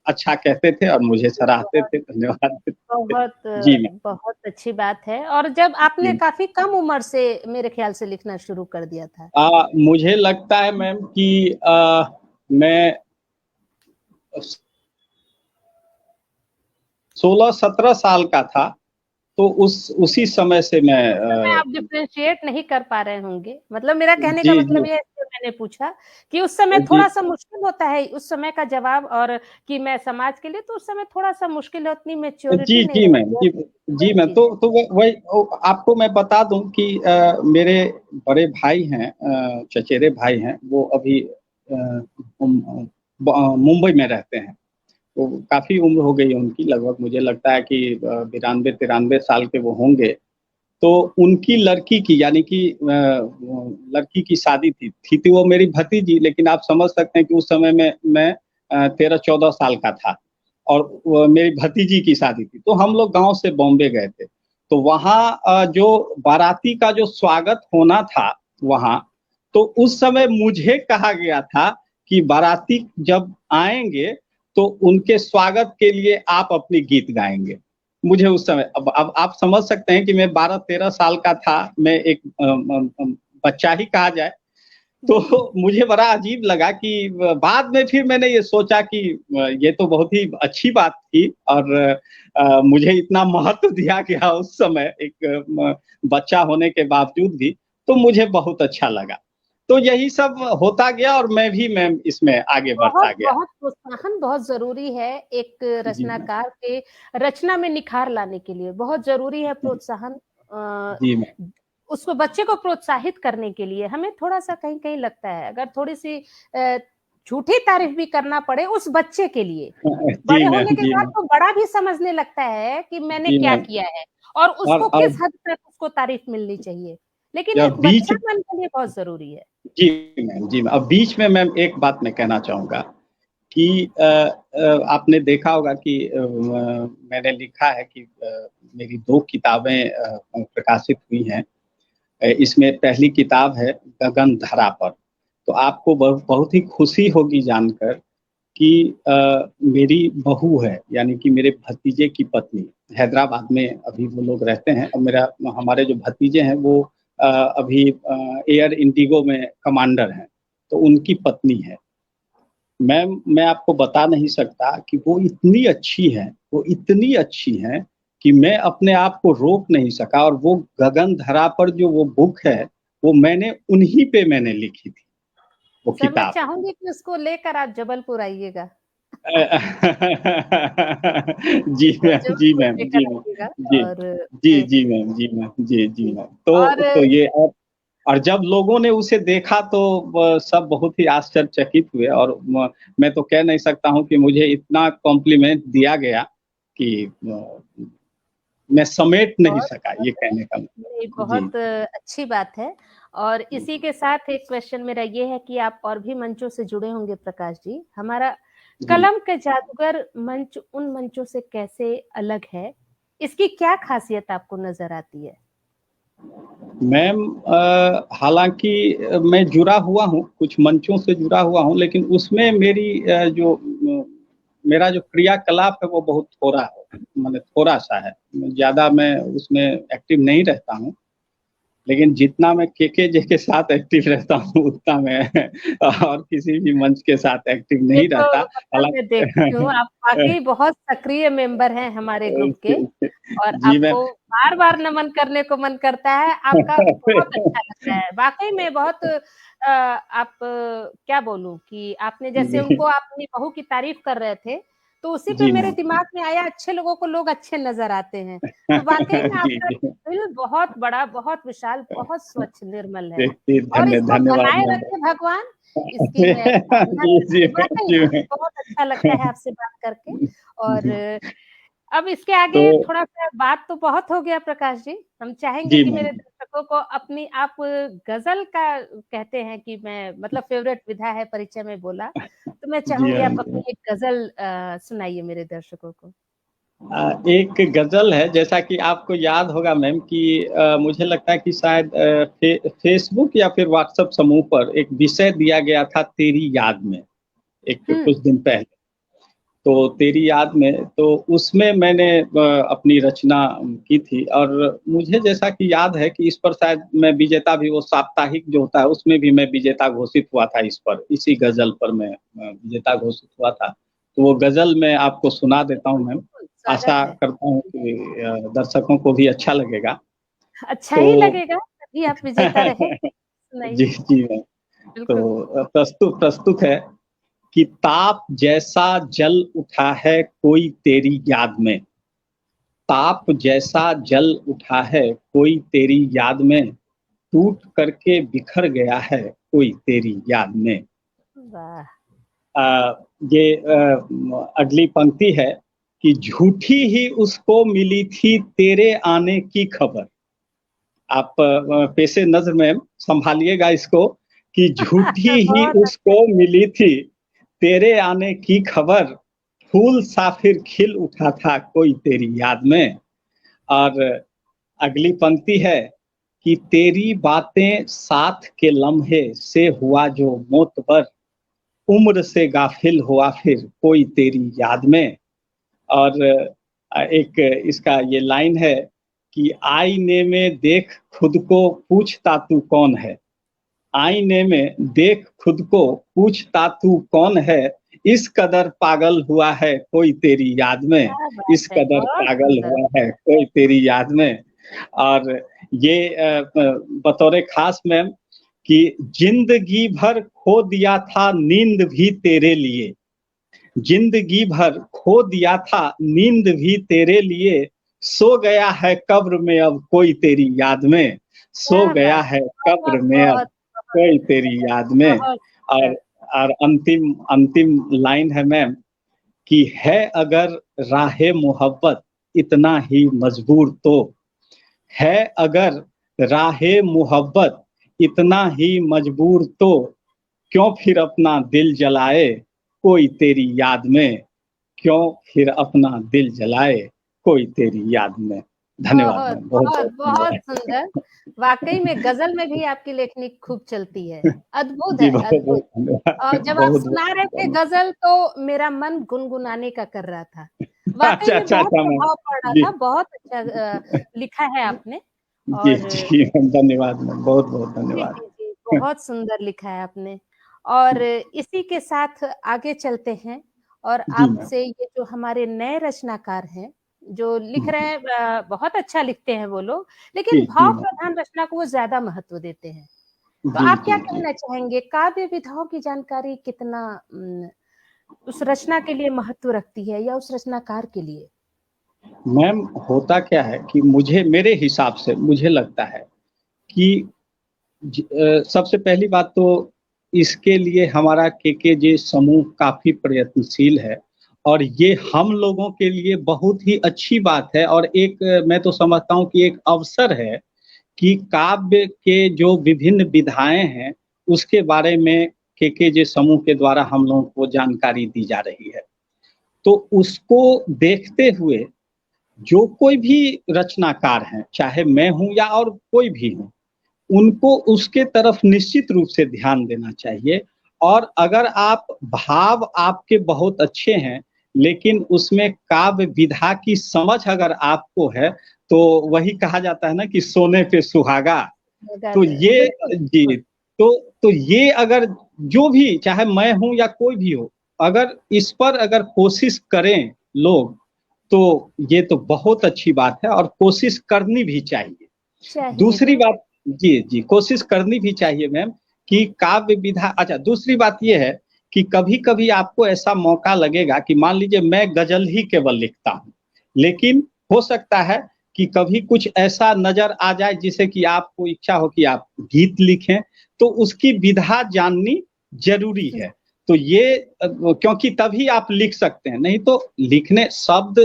अच्छा कहते थे और मुझे सराहते बहुत थे, धन्यवाद देते थे। बहुत जी मैम। बहुत अच्छी बात है। और जब आपने जी। काफ़ी कम उम्र से मेरे ख़्याल से लिखना शुरू कर दिया था। मुझे लगता है मैम कि मैं 16-17 साल का था, तो उसी समय से मैं उस समय आप डिफरेंशिएट नहीं कर पा रहे होंगे। मतलब मेरा कहने जी, का जी। मतलब ये है, इसलिए मैंने पूछा कि उस समय जी, थोड़ा-सा मुश्किल होता है उस समय का जवाब, और कि मैं समाज के लिए, तो उस समय थोड़ा-सा मुश्किल है, उतनी मैच्योरिटी जी, नहीं जी मैम, रहती है, जी, जी वही मैम। चीज़ है। तो वही आपको मैं बता दूँ कि मेरे बड़े भाई हैं, चचेरे भाई हैं, वो अभी मुंबई में रहते हैं। तो काफ़ी उम्र हो गई है उनकी, लगभग मुझे लगता है कि 92-93 साल के वो होंगे। तो उनकी लड़की की, यानी कि लड़की की शादी थी वो मेरी भतीजी, लेकिन आप समझ सकते हैं कि उस समय में मैं 13-14 साल का था और वो मेरी भतीजी की शादी थी। तो हम लोग गाँव से बॉम्बे गए थे। तो वहाँ जो बाराती का जो स्वागत होना था वहाँ, तो उस समय मुझे कहा गया था कि बाराती जब आएँगे, तो उनके स्वागत के लिए आप अपनी गीत गाएँगे। मुझे उस समय, अब आप समझ सकते हैं कि मैं 12-13 साल का था, मैं एक बच्चा ही कहा जाए, तो जी। मुझे बड़ा अजीब लगा कि बाद में फिर मैंने ये सोचा कि ये तो बहुत ही अच्छी बात थी और मुझे इतना महत्व दिया गया उस समय एक बच्चा होने के बावजूद भी, तो मुझे बहुत अच्छा लगा। तो यही सब होता गया और मैं इसमें आगे बढ़ता बहुत, गया। बहुत प्रोत्साहन बहुत ज़रूरी है एक जी मैम। रचनाकार के रचना में निखार लाने के लिए, बहुत ज़रूरी है प्रोत्साहन। जी मैम। उसको, बच्चे को प्रोत्साहित करने के लिए हमें थोड़ा-सा कहीं-कहीं लगता है, अगर थोड़ी-सी झूठी तारीफ़ भी करना पड़े उस बच्चे के लिए, जी बड़े होने मैम, के जी बाद मैम, तो बड़ा भी समझने लगता है कि मैंने जी क्या मैम। किया है, और उसको और किस हद तक उसको तारीफ़ मिलनी चाहिए। लेकिन या एक बीच बच्चा मन के लिए बहुत ज़रूरी है। जी मैम, जी मैम। अब बीच में मैम एक बात मैं कहना चाहूँगा कि आपने देखा होगा कि मैंने लिखा है कि मेरी 2 किताबें प्रकाशित हुई हैं। इसमें पहली किताब है गगन धरा पर। तो आपको बहुत ही खुशी होगी जानकर कि मेरी बहू है, यानी कि मेरे भतीजे की पत्नी, हैदराबाद में अभी वो लोग रहते हैं और हमारे जो भतीजे हैं वो अभी एयर इंडिगो में कमांडर हैं, तो उनकी पत्नी है। मैम, मैं आपको बता नहीं सकता कि वो इतनी अच्छी हैं कि मैं अपने आप को रोक नहीं सका और वो गगन धरा पर जो वो बुक है, वो उन्हीं पे मैंने लिखी थी, वो सर, मैं किताब। चाहूँगी कि उसको लेकर आप जबलपुर आइएगा। जी उसको मैम, जी जबलपुर मैम, जी लेकर मैम। आइएगा। जी, और जी, ए जी मैम, जी मैम, जी, जी जी। मैम। और तो ये और जब लोगों ने उसे देखा तो सब बहुत ही आश्चर्यचकित हुए और मैं तो कह नहीं सकता हूँ कि मुझे इतना कॉम्प्लीमेंट दिया गया कि मैं समेट नहीं बहुत सका, बहुत ये कहने का मतलब। नहीं, जी बहुत अच्छी बात है। और इसी के साथ एक क्वेश्चन मेरा ये है कि आप और भी मंचों से जुड़े होंगे प्रकाश जी। हमारा जी कलम के जादूगर मंच उन मंचों से कैसे अलग है? इसकी क्या खासियत आपको नज़र आती है? मैम, हालांकि मैं जुड़ा हुआ हूँ, कुछ मंचों से जुड़ा हुआ हूँ, लेकिन उसमें मेरी मेरा जो क्रियाकलाप है वो बहुत थोड़ा है, माने थोड़ा-सा है। ज़्यादा मैं उसमें एक्टिव नहीं रहता हूँ। लेकिन जितना मैं केके के साथ एक्टिव रहता हूँ, उतना मैं और किसी भी मंच के साथ एक्टिव ये नहीं तो रहता। मतलब मैं देखती हूँ, आप वाक़ई बहुत सक्रिय मेंबर हैं हमारे ग्रुप के और जी मैम। आपको बार-बार नमन करने को मन करता है। आपका बहुत अच्छा लग रहा है। वाक़ई में बहुत आप क्या बोलूँ कि आपने जैसे उनको जी, आप अपनी बहू की तारीफ़ कर रहे थे, तो उसी पे जी मेरे मैम। दिमाग में आया अच्छे लोगों को लोग अच्छे नज़र आते हैं। तो वाक़ई में जी, आपका जी। दिल बहुत बड़ा, बहुत विशाल, बहुत स्वच्छ, निर्मल है जी, जी, और इसको धन्यवाद बनाए मैम। रखें भगवान, इसकी मैं कामना जी, करती जी हूँ। मैम, वाक़ई जी में मैम। बहुत अच्छा लगता है आपसे बात करके और जी, अब इसके तो आगे थोड़ा-सा बात तो बहुत हो गया प्रकाश जी। हम चाहेंगे जी कि मैम। मेरे दर्शकों को अपनी आप गज़ल का कहते हैं कि मैं मतलब फ़ेवरेट विधा है परिचय में बोला, तो मैं जी चाहूँगी आप मैम, अपनी जी। एक गज़ल सुनाइए मेरे दर्शकों को। एक गज़ल है, जैसा कि आपको याद होगा मैम कि मुझे लगता है कि शायद फेसबुक या फिर व्हाट्सएप समूह पर एक विषय दिया गया था तेरी याद में, एक हुँ, कुछ दिन पहले। तो तेरी याद में, तो उसमें मैंने अपनी रचना की थी और मुझे जैसा कि याद है कि इस पर शायद मैं विजेता भी, वो साप्ताहिक जो होता है उसमें भी मैं विजेता घोषित हुआ था इस पर, इसी गज़ल पर मैं विजेता घोषित हुआ था। तो वो गज़ल मैं आपको सुना देता हूँ मैम। बिल्कुल, आशा स्वागत है। करता हूँ कि दर्शकों को भी अच्छा लगेगा। अच्छा तो ही लगेगा, तभी आप विजेता रहे। जी, सुनाइए, जी मैम। तो बिल्कुल। प्रस्तुत प्रस्तुत है कि ताप जैसा जल उठा है कोई तेरी याद में। ताप जैसा जल उठा है कोई तेरी याद में, टूट करके बिखर गया है कोई तेरी याद में। वाह! ये अगली पंक्ति है कि झूठी ही उसको मिली थी तेरे आने की खबर। आप पेशे नज़र में सँभालिएगा इसको कि झूठी ही बहुत अच्छा उसको मिली थी तेरे आने की खबर, फूल सा फिर खिल उठा था कोई तेरी याद में। और अगली पंक्ति है कि तेरी बातें साथ के लम्हे से हुआ जो मोतबर, उम्र से गाफिल हुआ फिर कोई तेरी याद में। और एक इसका ये लाइन है कि आईने में देख खुद को पूछता तू कौन है, आईने में देख खुद को पूछता तू कौन है, इस कदर पागल हुआ है कोई तेरी याद में, क्या बात इस है! कदर बहुत पागल सुंदर। हुआ है कोई तेरी याद में। और ये बतौर ख़ास मैम कि ज़िंदगी भर खो दिया था नींद भी तेरे लिए, ज़िंदगी भर खो दिया था नींद भी तेरे लिए, सो गया है कब्र में अब कोई तेरी याद में, सो क्या गया बात है है! कब्र बहुत, में अब बहुत, बहुत, कोई तेरी याद में। बहुत और सुंदर। और अंतिम अंतिम लाइन है मैम कि है अगर राहे मोहब्बत इतना ही मजबूर तो, है अगर राहे मोहब्बत इतना ही मजबूर तो, क्यों फिर अपना दिल जलाए कोई तेरी याद में, क्यों फिर अपना दिल जलाए कोई तेरी याद में। धन्यवाद बहुत, मैम, बहुत, बहुत-बहुत बहुत धन्यवाद। सुंदर। वाक़ई में गज़ल में भी आपकी लेखनी खूब चलती है। अद्भुत जी, है, बहुत-बहुत अद्भुत। धन्यवाद। और जब आप बहुत-बहुत सुना रहे थे धन्यवाद। गज़ल तो मेरा मन गुनगुनाने का कर रहा था। वाक़ई अच्छा, में अच्छा, बहुत अच्छा मैम। प्रभाव पड़ रहा जी, था, बहुत अच्छा लिखा है आपने जी, और जी मैम, धन्यवाद मैम, बहुत-बहुत जी, धन्यवाद। जी, जी, बहुत सुंदर लिखा है आपने। और इसी के साथ आगे चलते हैं और जी मैम। आपसे ये जो हमारे नए रचनाकार हैं, जो लिख रहे जी, हैं बहुत अच्छा लिखते हैं वो लोग, जी, लेकिन जी भाव मैम। प्रधान रचना को वो ज़्यादा महत्व देते हैं। तो जी, आप क्या जी, जी। कहना चाहेंगे काव्य विधाओं की जानकारी कितना उस रचना के लिए महत्व रखती है या उस रचनाकार के लिए? मैम, होता क्या है कि मुझे, मेरे हिसाब से मुझे लगता है कि सबसे पहली बात तो इसके लिए हमारा केकेजे समूह काफ़ी प्रयत्नशील है और ये हम लोगों के लिए बहुत ही अच्छी बात है और एक मैं तो समझता हूँ कि एक अवसर है कि काव्य के जो विभिन्न विधाएँ हैं, उसके बारे में केकेजे समूह के द्वारा हम लोगों को जानकारी दी जा रही है। तो उसको देखते हुए जो कोई भी रचनाकार हैं, चाहे मैं हूँ या और कोई भी हो, उनको उसके तरफ निश्चित रूप से ध्यान देना चाहिए और अगर आप भाव आपके बहुत अच्छे हैं, लेकिन उसमें काव्य विधा की समझ अगर आपको है, तो वही कहा जाता है ना कि सोने पे सुहागा। तो ये बिल्कुल, जी, बिल्कुल। तो ये अगर जो भी चाहे मैं हूँ या कोई भी हो, अगर इस पर अगर कोशिश करें लोग, तो ये तो बहुत अच्छी बात है और कोशिश करनी भी चाहिए। चाहिए, दूसरी बिल्कुल। बात जी, जी, कोशिश करनी भी चाहिए मैम कि काव्य विधा अच्छा दूसरी बात ये है कि कभी-कभी आपको ऐसा मौका लगेगा कि मान लीजिए मैं गज़ल ही केवल लिखता हूँ, लेकिन हो सकता है कि कभी कुछ ऐसा नज़र आ जाए जिससे कि आपको इच्छा हो कि आप गीत लिखें, तो उसकी विधा जाननी ज़रूरी हुँ, है। तो ये क्योंकि तभी आप लिख सकते हैं, नहीं तो लिखने शब्द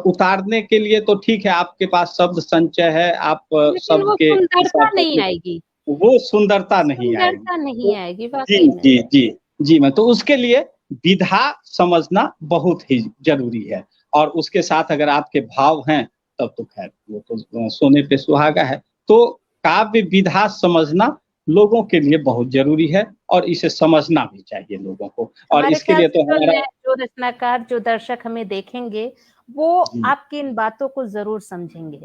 उतारने के लिए तो ठीक है, आपके पास शब्द संचय है, आप लेकिन शब्द वो के सुंदरता हिसाब से नहीं अपने आएगी, वो सुंदरता नहीं आएगी। सुंदरता नहीं तो आएगी जी, वाक़ई में। जी, जी, जी मैम, तो उसके लिए विधा समझना बहुत ही ज़रूरी है और उसके साथ अगर आपके भाव हैं, तब तो ख़ैर वो तो सोने पे सुहागा है। तो काव्य विधा समझना लोगों के लिए बहुत ज़रूरी है और इसे समझना भी चाहिए लोगों को और हमारे इसके ख़्याल लिए से तो हमारा जो रचनाकार, जो दर्शक हमें देखेंगे, वो जी, आपकी इन बातों को ज़रूर समझेंगे।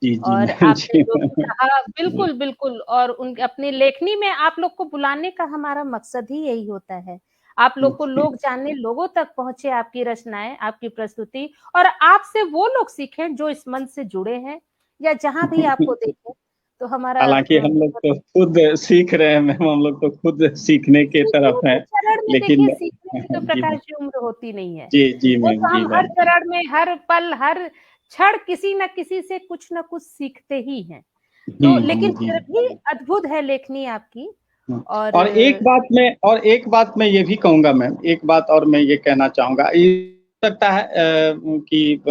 जी, जी और मैम, आपने जी जो भी मैम। कहा जी, बिल्कुल, बिल्कुल और उन अपनी लेखनी में आप लोग को बुलाने का हमारा मकसद ही यही होता है। आप लोग को जी। लोग जाने, लोगों तक पहुँचे आपकी रचनाएँ, आपकी प्रस्तुति और आपसे वो लोग सीखें जो इस मंच से जुड़े हैं या जहाँ भी आपको देखें, तो हमारा हालाँकि हम लोग बहुत तो खुद सीख रहे हैं मैम, हम लोग तो खुद सीखने के तरफ सीखने हैं, के चरण में लेकिन देखिए सीखने की तो जी प्रकाश मैम। जी उम्र होती नहीं है। जी, जी वो मैम, तो जी हम हर मैम, जी। चरण में, हर पल, हर क्षण किसी न किसी से कुछ न कुछ सीखते ही हैं। तो लेकिन जी, फिर भी जी। अद्भुत है लेखनी आपकी हुँ, और और एक बात मैं ये भी कहूँगा मैम, एक बात और मैं ये कहना चाहूँगा, ये हो सकता है कि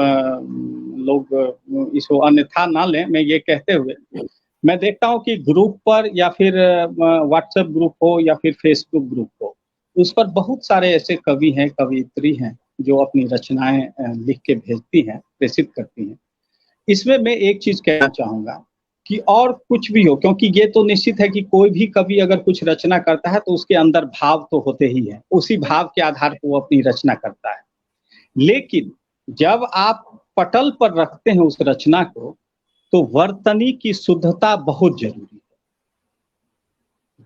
लोग इसको अन्यथा ना लें, मैं ये कहते हुए, मैं देखता हूँ कि ग्रुप पर या फिर व्हाट्सएप ग्रुप हो या फिर फेसबुक ग्रुप हो, उस पर बहुत सारे ऐसे कवि हैं, कवयित्री हैं, जो अपनी रचनाएँ लिख के भेजती हैं, प्रेषित करती हैं। इसमें मैं एक चीज़ कहना चाहूँगा कि और कुछ भी हो क्योंकि ये तो निश्चित है कि कोई भी कवि अगर कुछ रचना करता है तो उसके अंदर भाव तो होते ही हैं। उसी भाव के आधार पर वो अपनी रचना करता है। लेकिन जब आप पटल पर रखते हैं उस रचना को, तो वर्तनी की शुद्धता बहुत ज़रूरी है।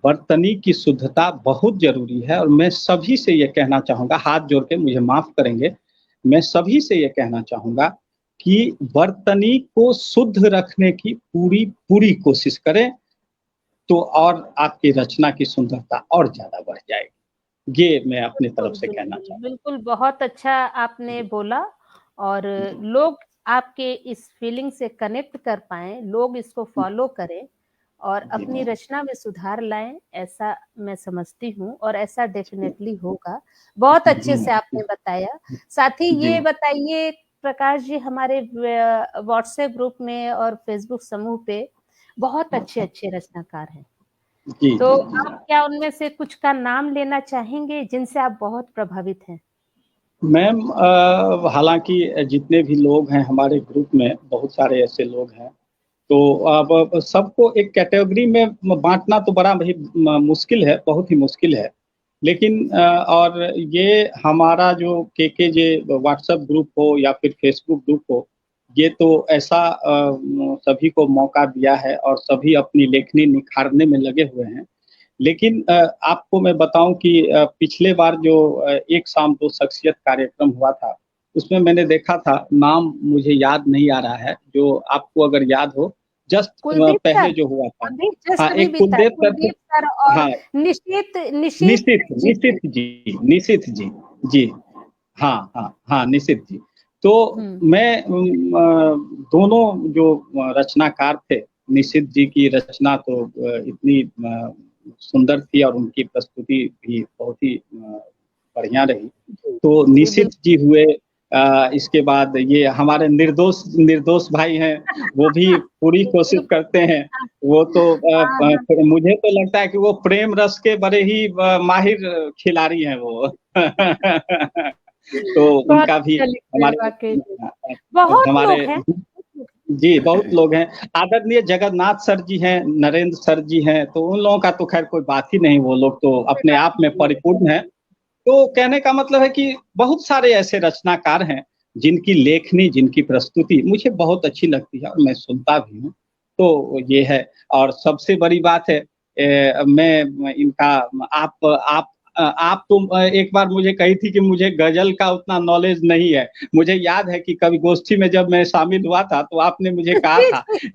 वर्तनी की शुद्धता बहुत ज़रूरी है और मैं सभी से ये कहना चाहूँगा, हाथ जोड़ के मुझे माफ़ करेंगे, मैं सभी से ये कहना चाहूँगा कि वर्तनी को शुद्ध रखने की पूरी कोशिश करें, तो और आपकी रचना की सुंदरता और ज़्यादा बढ़ जाएगी। ये मैं अपनी तरफ बिल्कुल, से कहना बिल्कुल, चाहूँगा। बिल्कुल बहुत अच्छा आपने जी, बोला और जी, लोग आपके इस फीलिंग से कनेक्ट कर पाएँ, लोग इसको फ़ॉलो करें और जी अपनी मैम। रचना में सुधार लाएँ, ऐसा मैं समझती हूँ और ऐसा डेफ़िनेटली होगा। बहुत अच्छे जी से मैम। आपने बताया। साथ ही जी, ये बताइए प्रकाश जी हमारे व्हाट्सएप ग्रुप में और फ़ेसबुक समूह पे बहुत अच्छे-अच्छे रचनाकार हैं। जी, तो जी, जी। आप क्या उनमें से कुछ का नाम लेना चाहेंगे जिनसे आप बहुत प्रभावित हैं? मैम हालाँकि जितने भी लोग हैं हमारे ग्रुप में बहुत सारे ऐसे लोग हैं, तो अब सबको एक कैटेगरी में बाँटना तो बड़ा ही म मुश्किल है, बहुत ही मुश्किल है। लेकिन और ये हमारा जो केकेजे व्हाट्सएप ग्रुप हो या फिर फेसबुक ग्रुप हो, ये तो ऐसा सभी को मौका दिया है और सभी अपनी लेखनी निखारने में लगे हुए हैं। लेकिन आपको मैं बताऊँ कि पिछले बार जो एक शाम 2 शख्सियत कार्यक्रम हुआ था, उसमें मैंने देखा था, नाम मुझे याद नहीं आ रहा है, जो आपको अगर याद हो, जस्ट कुलदीप पहले सर, जो हुआ था। अभी हाँ, जस्ट अभी एक भी था। कुलदेव सर थे कुलदीप सर और हाँ, निशीत निशीत जी थे। निशित जी, जी। हाँ, हाँ, हाँ, निशित जी। तो हुँ, मैं दोनों जो रचनाकार थे, निशित जी की रचना तो इतनी सुंदर थी और उनकी प्रस्तुति भी बहुत ही बढ़िया रही। जी, तो जी, निशित जी हुए, इसके बाद ये हमारे निर्दोष निर्दोष भाई हैं, वो भी पूरी जी, कोशिश बिल्कुल। करते हैं। वो तो हाँ, हाँ, मुझे तो लगता है कि वो प्रेम रस के बड़े ही माहिर खिलाड़ी हैं वो। तो बहुत उनका भी अच्छा लिखते हैं हमारे वाक़ई में। बहुत हमारे लोग हैं। जी, बहुत लोग हैं। आदरणीय जगन्नाथ सर जी हैं, नरेंद्र सर जी हैं, तो उन लोगों का तो ख़ैर कोई बात ही नहीं, वो लोग तो कोई अपने बात आप में नहीं है। परिपूर्ण हैं। तो कहने का मतलब है कि बहुत सारे ऐसे रचनाकार हैं, जिनकी लेखनी, जिनकी प्रस्तुति मुझे बहुत अच्छी लगती है और मैं सुनता भी हूँ। तो ये है। और सबसे बड़ी बात है, मैं इनका आप तो एक बार मुझे कही थी कि मुझे गज़ल का उतना नॉलेज नहीं है। मुझे याद है कि कवि गोष्ठी में जब मैं शामिल हुआ था, तो आपने मुझे कहा जी, था, जी।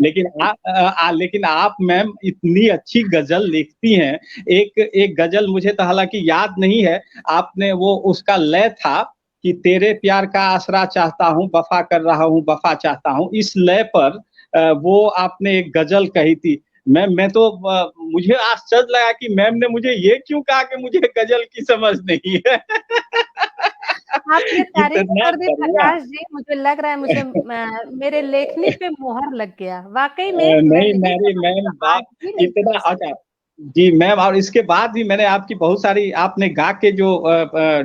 लेकिन आप मैम इतनी अच्छी गज़ल लिखती हैं। एक एक गज़ल मुझे तो हालाँकि याद नहीं है, आपने वो उसका लय था कि तेरे प्यार का आसरा चाहता हूँ, वफ़ा कर रहा हूँ, वफ़ा चाहता हूँ। इस लय पर वो आपने एक गज़ल कही थी। मैं तो मुझे आश्चर्य लगा कि मैम ने मुझे ये क्यों कहा कि मुझे गज़ल की समझ नहीं है। आपने तारीफ़ इतना कर दी बढ़िया। प्रकाश जी, मुझे लग रहा है मुझे मेरे लेखनी पे मुहर लग गया। वाक़ई में मैं नहीं, नहीं नहीं समझ मैम आज बात भी नहीं इतना समझ अच्छा। सकी। जी मैम, और इसके बाद भी मैंने आपकी बहुत सारी आपने गा के जो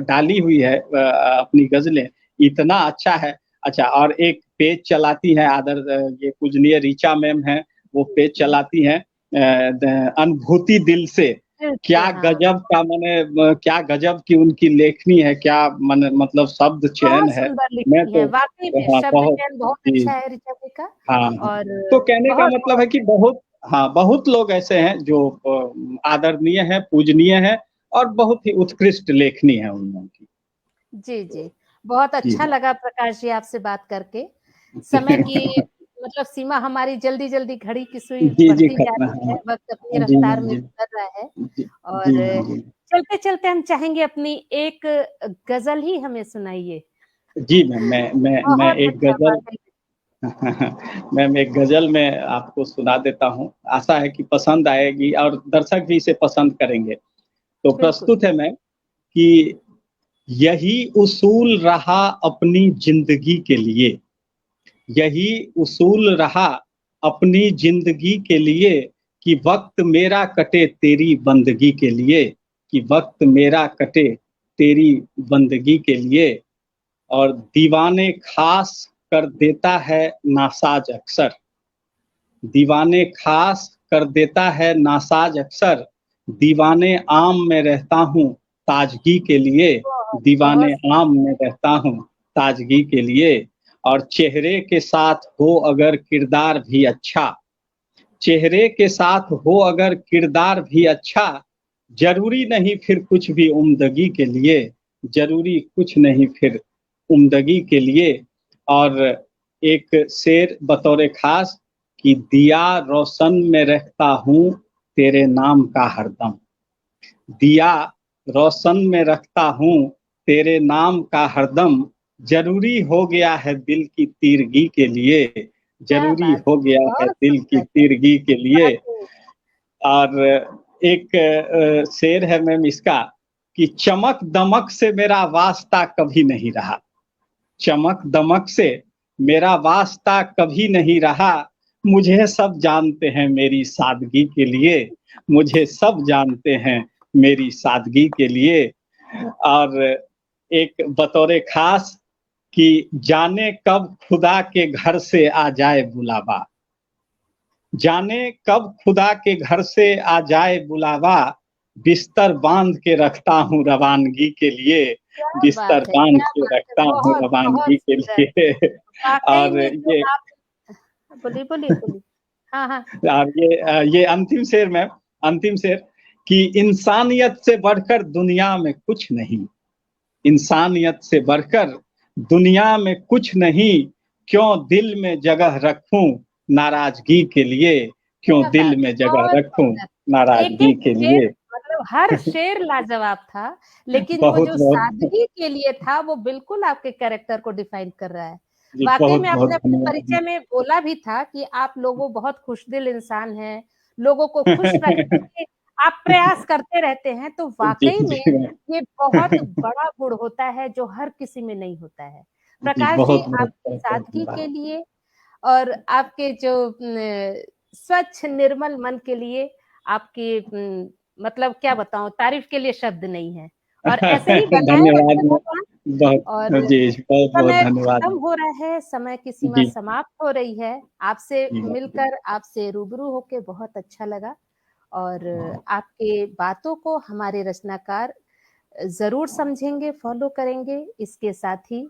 डाली हुई है अपनी गज़लें, इतना अच्छा है। अच्छा, और एक पेज चलाती हैं ये पूजनीय ऋचा मैम हैं, वो पेज जी, चलाती हैं द अनुभूति दिल से। दिल से क्या हाँ, गज़ब का माने क्या गज़ब की उनकी लेखनी है, क्या मन मतलब शब्द चयन बहुत है। सुंदर मैं लिखती हैं, तो वाक़ई में हाँ, शब्द बहुत चयन बहुत जी। अच्छा है ऋचा जी का हाँ, हाँ। और तो कहने का मतलब बहुत-बहुत है कि बहुत हाँ, बहुत लोग ऐसे हैं जो आदरणीय हैं, पूजनीय हैं और बहुत ही उत्कृष्ट लेखनी है उन लोगों की। जी, तो जी। बहुत जी, अच्छा मैम। लगा प्रकाश जी आपसे बात करके। समय की मतलब सीमा हमारी जल्दी-जल्दी घड़ी की सुई जी, जी, बढ़ती जा खत्म रही है, हाँ। वक़्त अपनी जी, रफ़्तार मैम, में जी। गुज़र रहा है जी, जी, और मैम, जी। चलते-चलते हम चाहेंगे अपनी एक गज़ल ही हमें सुनाइए। जी, मैम, मैं बहुत एक अच्छा गज़ल वाक़ई में। मैम एक गज़ल मैं आपको सुना देता हूँ। आशा है कि पसंद आएगी और दर्शक भी इसे पसंद करेंगे। तो बिल्कुल। प्रस्तुत है मैम कि यही उसूल रहा अपनी ज़िंदगी के लिए, यही उसूल रहा अपनी ज़िंदगी के लिए कि वक़्त मेरा कटे तेरी बंदगी के लिए, कि वक़्त मेरा कटे तेरी बंदगी के लिए। और दीवाने ख़ास कर देता है नासाज अक्सर, दीवाने ख़ास कर देता है नासाज अक्सर, दीवाने आम में रहता हूँ ताज़गी के लिए, बहुत, दीवाने बहुत आम में रहता हूँ ताज़गी के लिए। और चेहरे के साथ हो अगर किरदार भी अच्छा, चेहरे के साथ हो अगर किरदार भी अच्छा, ज़रूरी नहीं फिर कुछ भी उम्दगी के लिए, ज़रूरी कुछ नहीं फिर उम्दगी के लिए। और एक शेर बतौर ख़ास कि दिया रोशन में रखता हूँ तेरे नाम का हरदम, दिया रोशन में रखता हूँ तेरे नाम का हरदम, ज़रूरी हो गया है दिल की तीरगी के लिए, क्या ज़रूरी बात हो है! गया है बहुत दिल की सुंदर, तीरगी के लिए। वाक़ई और एक शेर है मैम इसका कि चमक-दमक से मेरा वास्ता कभी नहीं रहा, चमक-दमक से मेरा वास्ता कभी नहीं रहा, मुझे सब जानते हैं मेरी सादगी के लिए, मुझे सब जानते हैं मेरी सादगी के लिए। और एक बतौर ख़ास कि जाने कब खुदा के घर से आ जाए बुलावा, जाने कब खुदा के घर से आ जाए बुलावा, बिस्तर बाँध के रखता हूँ रवानगी के लिए, बिस्तर बाँध क्या के बात है! रखता हूँ बहुत, बहुत रवानगी के सुंदर। लिए। वाक़ई और में जो ये आप बोलिए, बोलिए, बोलिए। हाँ, हाँ। ये अंतिम शेर मैम, अंतिम शेर कि इंसानियत से बढ़कर दुनिया में कुछ नहीं, इंसानियत से बढ़कर दुनिया में कुछ नहीं, क्यों दिल में जगह रखूँ नाराज़गी के लिए, क्यों क्या दिल बात है! में जगह बहुत रखूँ सुंदर। नाराज़गी एक-एक के शेर लिए। मतलब हर शेर लाजवाब था, लेकिन वो जो बहुत-बहुत सादगी के लिए था, वो बिल्कुल आपके कैरेक्टर को डिफाइन कर रहा है। जी, वाक़ई में आपने बहुत-बहुत अपने धन्यवाद। परिचय में बोला भी था कि आप लोगों बहुत खुशदिल इंसान हैं, लोगों को खुश रखने के आप प्रयास करते रहते हैं तो जी, वाक़ई में जी मैम। ये बहुत बड़ा गुण होता है जो हर किसी में नहीं होता है। जी, प्रकाश जी, बहुत-बहुत आपकी बहुत-बहुत सादगी के धन्यवाद। लिए और आपके जो स्वच्छ निर्मल मन के लिए आपकी मतलब क्या बताऊँ, तारीफ़ के लिए शब्द नहीं है और ऐसे ही बनाए धन्यवाद रखें मैम। भगवान। और बहुत जी, बहुत-बहुत समय धन्यवाद। खत्म हो रहा है, समय की सीमा जी, समाप्त हो रही है। आपसे जी मैम। मिलकर, आपसे रूबरू होके बहुत अच्छा लगा और आपके बातों को हमारे रचनाकार ज़रूर समझेंगे, फ़ॉलो करेंगे। इसके साथ ही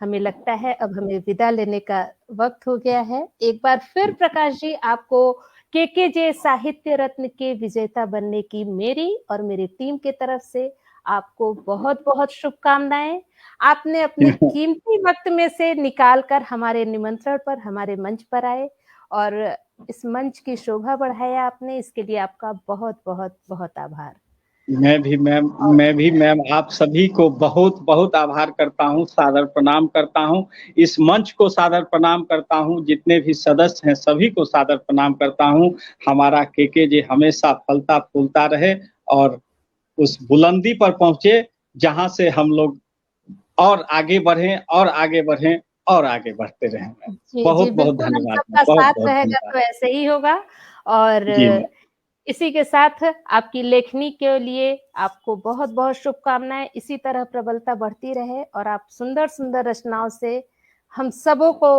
हमें लगता है अब हमें विदा लेने का वक़्त हो गया है। एक बार फिर प्रकाश जी, आपको केकेजे साहित्य रत्न के विजेता बनने की मेरी और मेरी टीम की तरफ से आपको बहुत-बहुत शुभकामनाएँ। आपने अपने कीमती वक़्त में से निकाल कर हमारे निमंत्रण पर, हमारे मंच पर आए और इस मंच की शोभा बढ़ाया आपने, इसके लिए आपका बहुत-बहुत बहुत आभार। और मैं भी मैम आप सभी को बहुत-बहुत आभार करता हूँ, सादर प्रणाम करता हूँ। इस मंच को सादर प्रणाम करता हूँ, जितने भी सदस्य हैं सभी को सादर प्रणाम करता हूँ। हमारा केकेजे हमेशा फलता-फूलता रहे और उस बुलंदी पर पहुँचे, जहाँ से हम लोग और आगे बढ़ें और आगे बढ़ें और आगे बढ़ते रहें मैम। जी, जी, बहुत-बहुत बिल्कुल हम धन्यवाद मैम, सबका साथ बहुत-बहुत रहेगा धन्यवाद। तो ऐसे ही होगा और जी मैम। इसी के साथ आपकी लेखनी के लिए आपको बहुत-बहुत शुभकामनाएँ। इसी तरह प्रबलता बढ़ती रहे और आप सुंदर-सुंदर रचनाओं से हम सबों को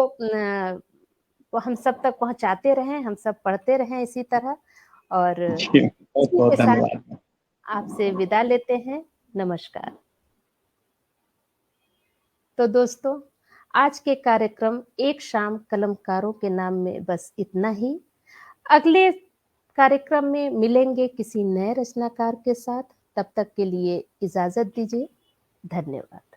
हम सब तक पहुँचाते रहें, हम सब पढ़ते रहें इसी तरह और जी, इसी बहुत-बहुत के साथ धन्यवाद मैम। आपसे विदा लेते हैं। नमस्कार। तो दोस्तों, आज के कार्यक्रम एक शाम कलमकारों के नाम में बस इतना ही। अगले कार्यक्रम में मिलेंगे किसी नए रचनाकार के साथ, तब तक के लिए इजाज़त दीजिए। धन्यवाद।